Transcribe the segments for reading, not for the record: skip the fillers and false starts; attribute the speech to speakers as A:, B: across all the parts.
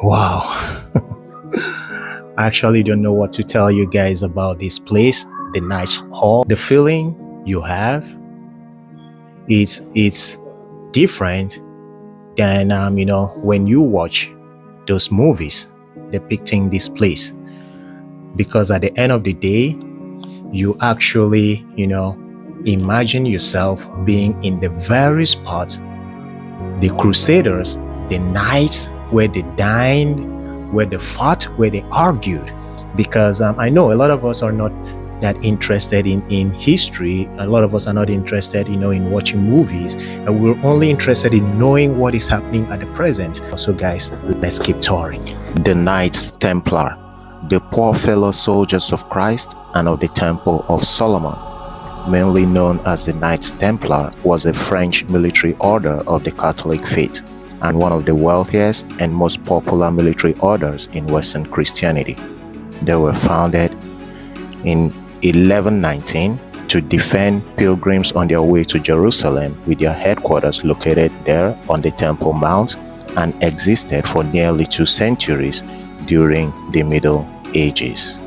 A: Wow. I actually don't know what to tell you guys about this place, the nice hall. The feeling you have, it's different than when you watch those movies depicting this place, because at the end of the day, you actually imagine yourself being in the very spot the Crusaders, the nights where they dined, where they fought, where they argued. Because I know a lot of us are not that interested in history. A lot of us are not interested, in watching movies, and we're only interested in knowing what is happening at the present. So, guys, let's keep touring.
B: The Knights Templar, the poor fellow soldiers of Christ and of the Temple of Solomon, mainly known as the Knights Templar, was a French military order of the Catholic faith and one of the wealthiest and most popular military orders in Western Christianity. They were founded in 1119 to defend pilgrims on their way to Jerusalem, with their headquarters located there on the Temple Mount, and existed for nearly 2 centuries during the Middle Ages.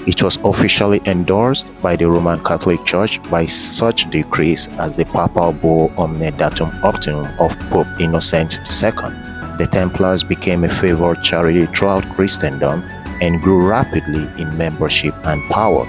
B: It was officially endorsed by the Roman Catholic Church by such decrees as the Papal Bull Omne Datum Optimum of Pope Innocent II. The Templars became a favored charity throughout Christendom and grew rapidly in membership and power.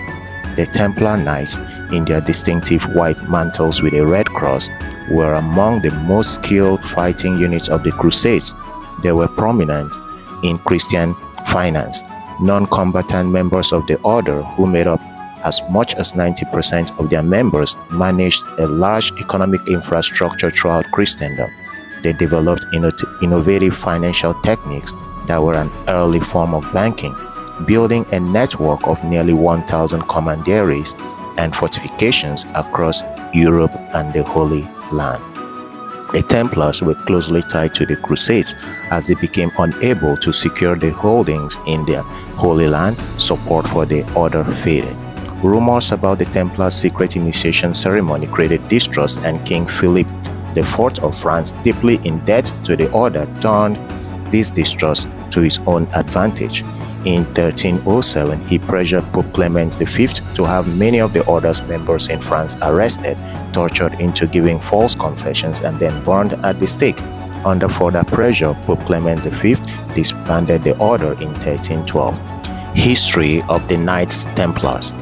B: The Templar Knights, in their distinctive white mantles with a red cross, were among the most skilled fighting units of the Crusades. They were prominent in Christian finance. Non-combatant members of the order, who made up as much as 90% of their members, managed a large economic infrastructure throughout Christendom. They developed innovative financial techniques that were an early form of banking, building a network of nearly 1,000 commanderies and fortifications across Europe and the Holy Land. The Templars were closely tied to the Crusades as they became unable to secure the holdings in their Holy Land. Support for the order faded. Rumors about the Templars' secret initiation ceremony created distrust, and King Philip IV of France, deeply in debt to the order, turned this distrust to his own advantage. In 1307, he pressured Pope Clement V to have many of the order's members in France arrested, tortured into giving false confessions, and then burned at the stake. Under further pressure, Pope Clement V disbanded the order in 1312. History of the Knights Templars.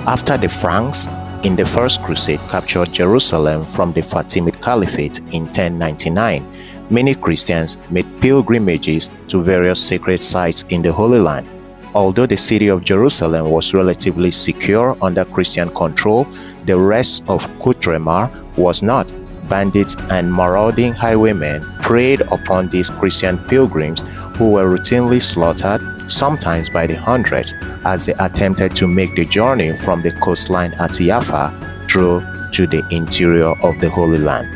B: After the Franks, in the First Crusade, captured Jerusalem from the Fatimid Caliphate in 1099, many Christians made pilgrimages to various sacred sites in the Holy Land. Although the city of Jerusalem was relatively secure under Christian control, the rest of Coutre-Mar was not. Bandits and marauding highwaymen preyed upon these Christian pilgrims, who were routinely slaughtered, sometimes by the hundreds, as they attempted to make the journey from the coastline at Jaffa through to the interior of the Holy Land.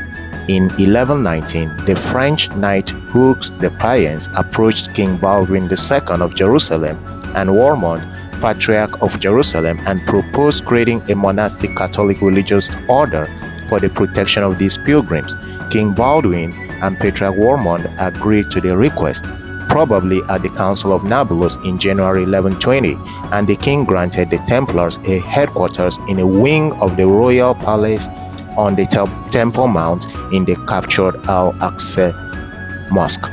B: In 1119, the French knight Hugues de Payens approached King Baldwin II of Jerusalem and Warmond, Patriarch of Jerusalem, and proposed creating a monastic Catholic religious order for the protection of these pilgrims. King Baldwin and Patriarch Warmond agreed to the request, probably at the Council of Nablus in January 1120, and the king granted the Templars a headquarters in a wing of the royal palace on the Temple Mount in the captured Al-Aqsa Mosque.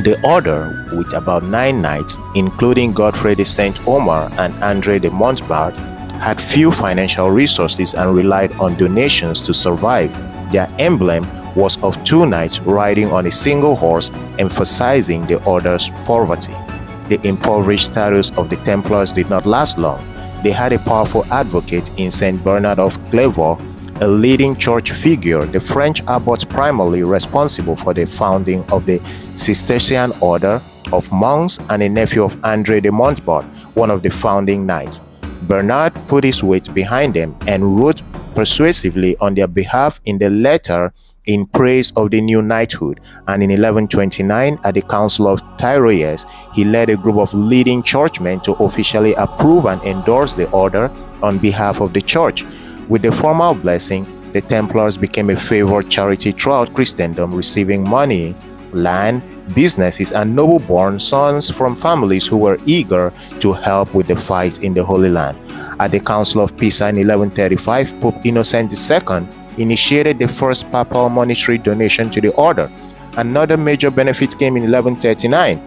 B: The order, with about 9 knights, including Godfrey de Saint-Omer and André de Montbard, had few financial resources and relied on donations to survive. Their emblem was of 2 knights riding on a single horse, emphasizing the order's poverty. The impoverished status of the Templars did not last long. They had a powerful advocate in Saint Bernard of Clairvaux, a leading church figure, the French abbot primarily responsible for the founding of the Cistercian order of monks, and a nephew of André de Montbard, one of the founding knights. Bernard put his weight behind them and wrote persuasively on their behalf in the letter in praise of the new knighthood, and in 1129, at the Council of Tyroias, he led a group of leading churchmen to officially approve and endorse the order on behalf of the church. With the formal blessing, the Templars became a favored charity throughout Christendom, receiving money, land, businesses, and noble-born sons from families who were eager to help with the fight in the Holy Land. At the Council of Pisa in 1135, Pope Innocent II initiated the first papal monetary donation to the order. Another major benefit came in 1139,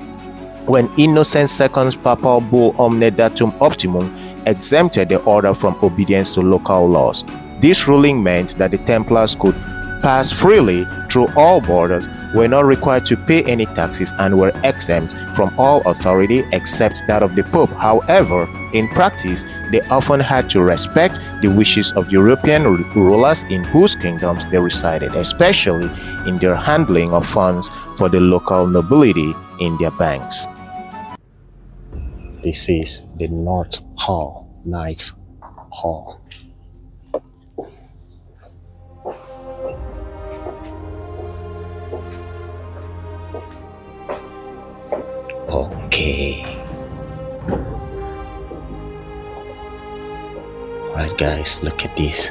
B: when Innocent II's papal bull Omne Datum Optimum exempted the order from obedience to local laws. This ruling meant that the Templars could pass freely through all borders, were not required to pay any taxes, and were exempt from all authority except that of the Pope. However, in practice, they often had to respect the wishes of European rulers in whose kingdoms they resided, especially in their handling of funds for the local nobility in their banks.
A: This is the North Hall, Knights Hall. Okay. Alright guys, look at this.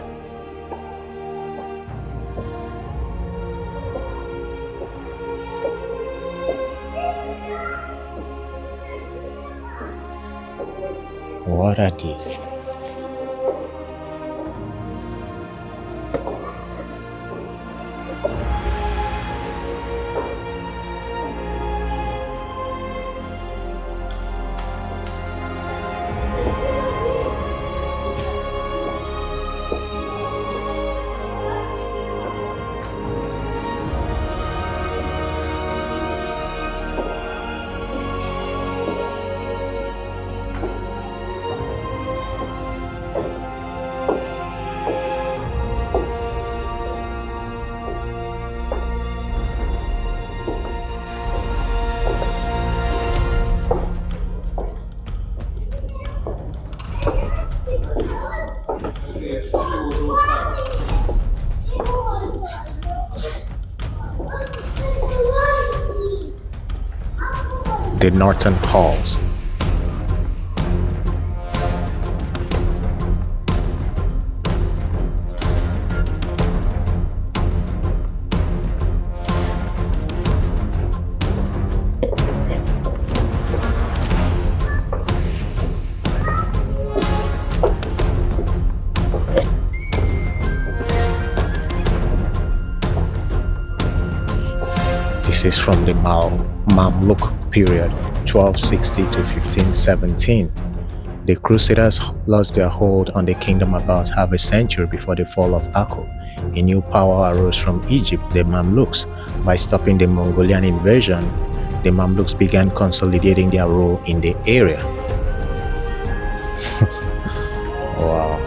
A: What are these? The Northern Halls. This is from the Mamluk period, 1260 to 1517. The Crusaders lost their hold on the kingdom about half a century before the fall of Akko. A new power arose from Egypt, the Mamluks. By stopping the Mongolian invasion, the Mamluks began consolidating their rule in the area. Wow.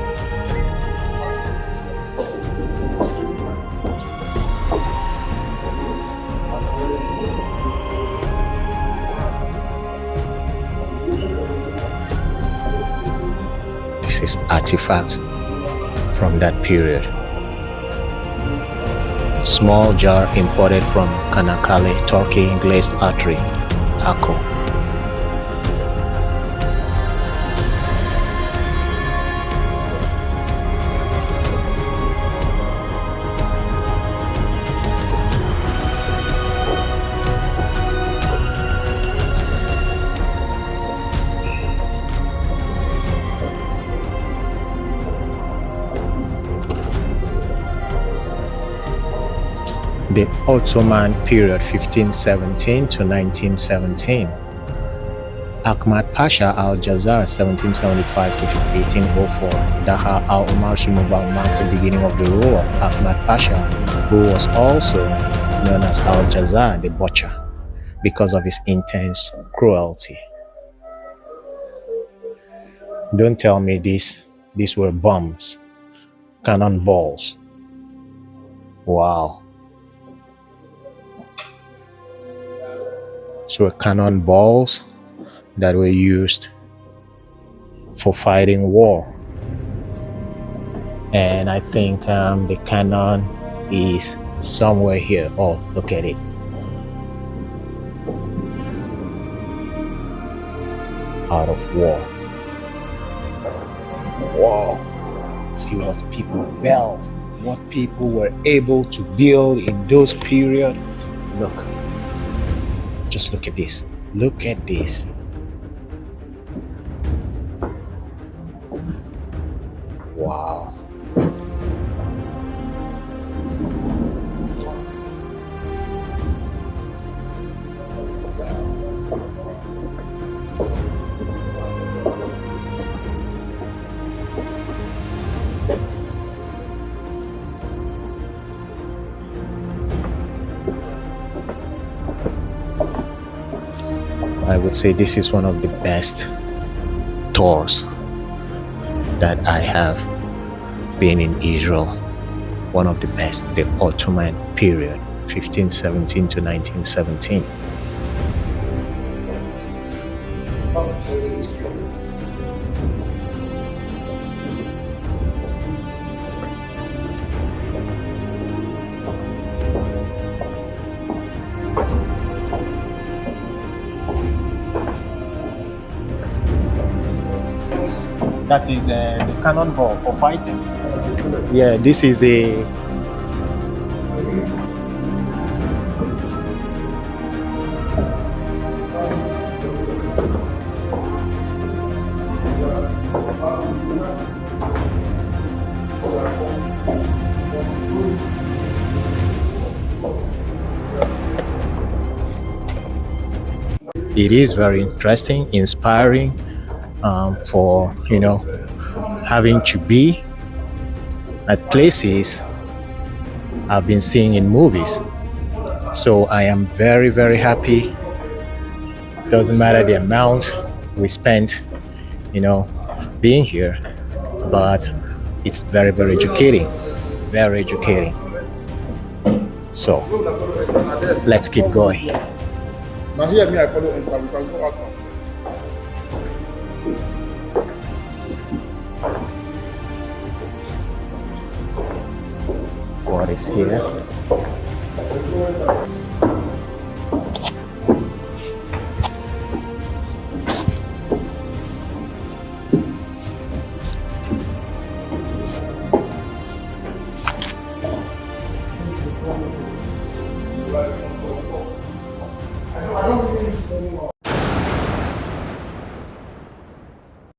A: This is artifacts from that period. Small jar imported from Kanakkale, Turkey, glazed artery, Akko. The Ottoman period, 1517 to 1917. Ahmad Pasha al-Jazar, 1775 to 1804. Daha al-Umar Shimubal marked the beginning of the rule of Ahmad Pasha, who was also known as al-Jazar, the butcher, because of his intense cruelty. Don't tell me these were bombs, cannonballs. Wow. So cannonballs that were used for fighting war. And I think the cannon is somewhere here. Oh, look at it. Out of war. Wow. See what people built, what people were able to build in those period. Look. Just look at this. Look at this. Wow. I would say this is one of the best tours that I have been in Israel. One of the best, the Ottoman period, 1517 to 1917. That is the cannonball for fighting. Yeah, this is the it is very interesting, inspiring, for having to be at places I've been seeing in movies. So I am very, very happy. Doesn't matter the amount we spent, being here, but it's very, very educating. Very educating. So let's keep going.
C: Now here me, I follow enter. We can go out from.
A: What is here?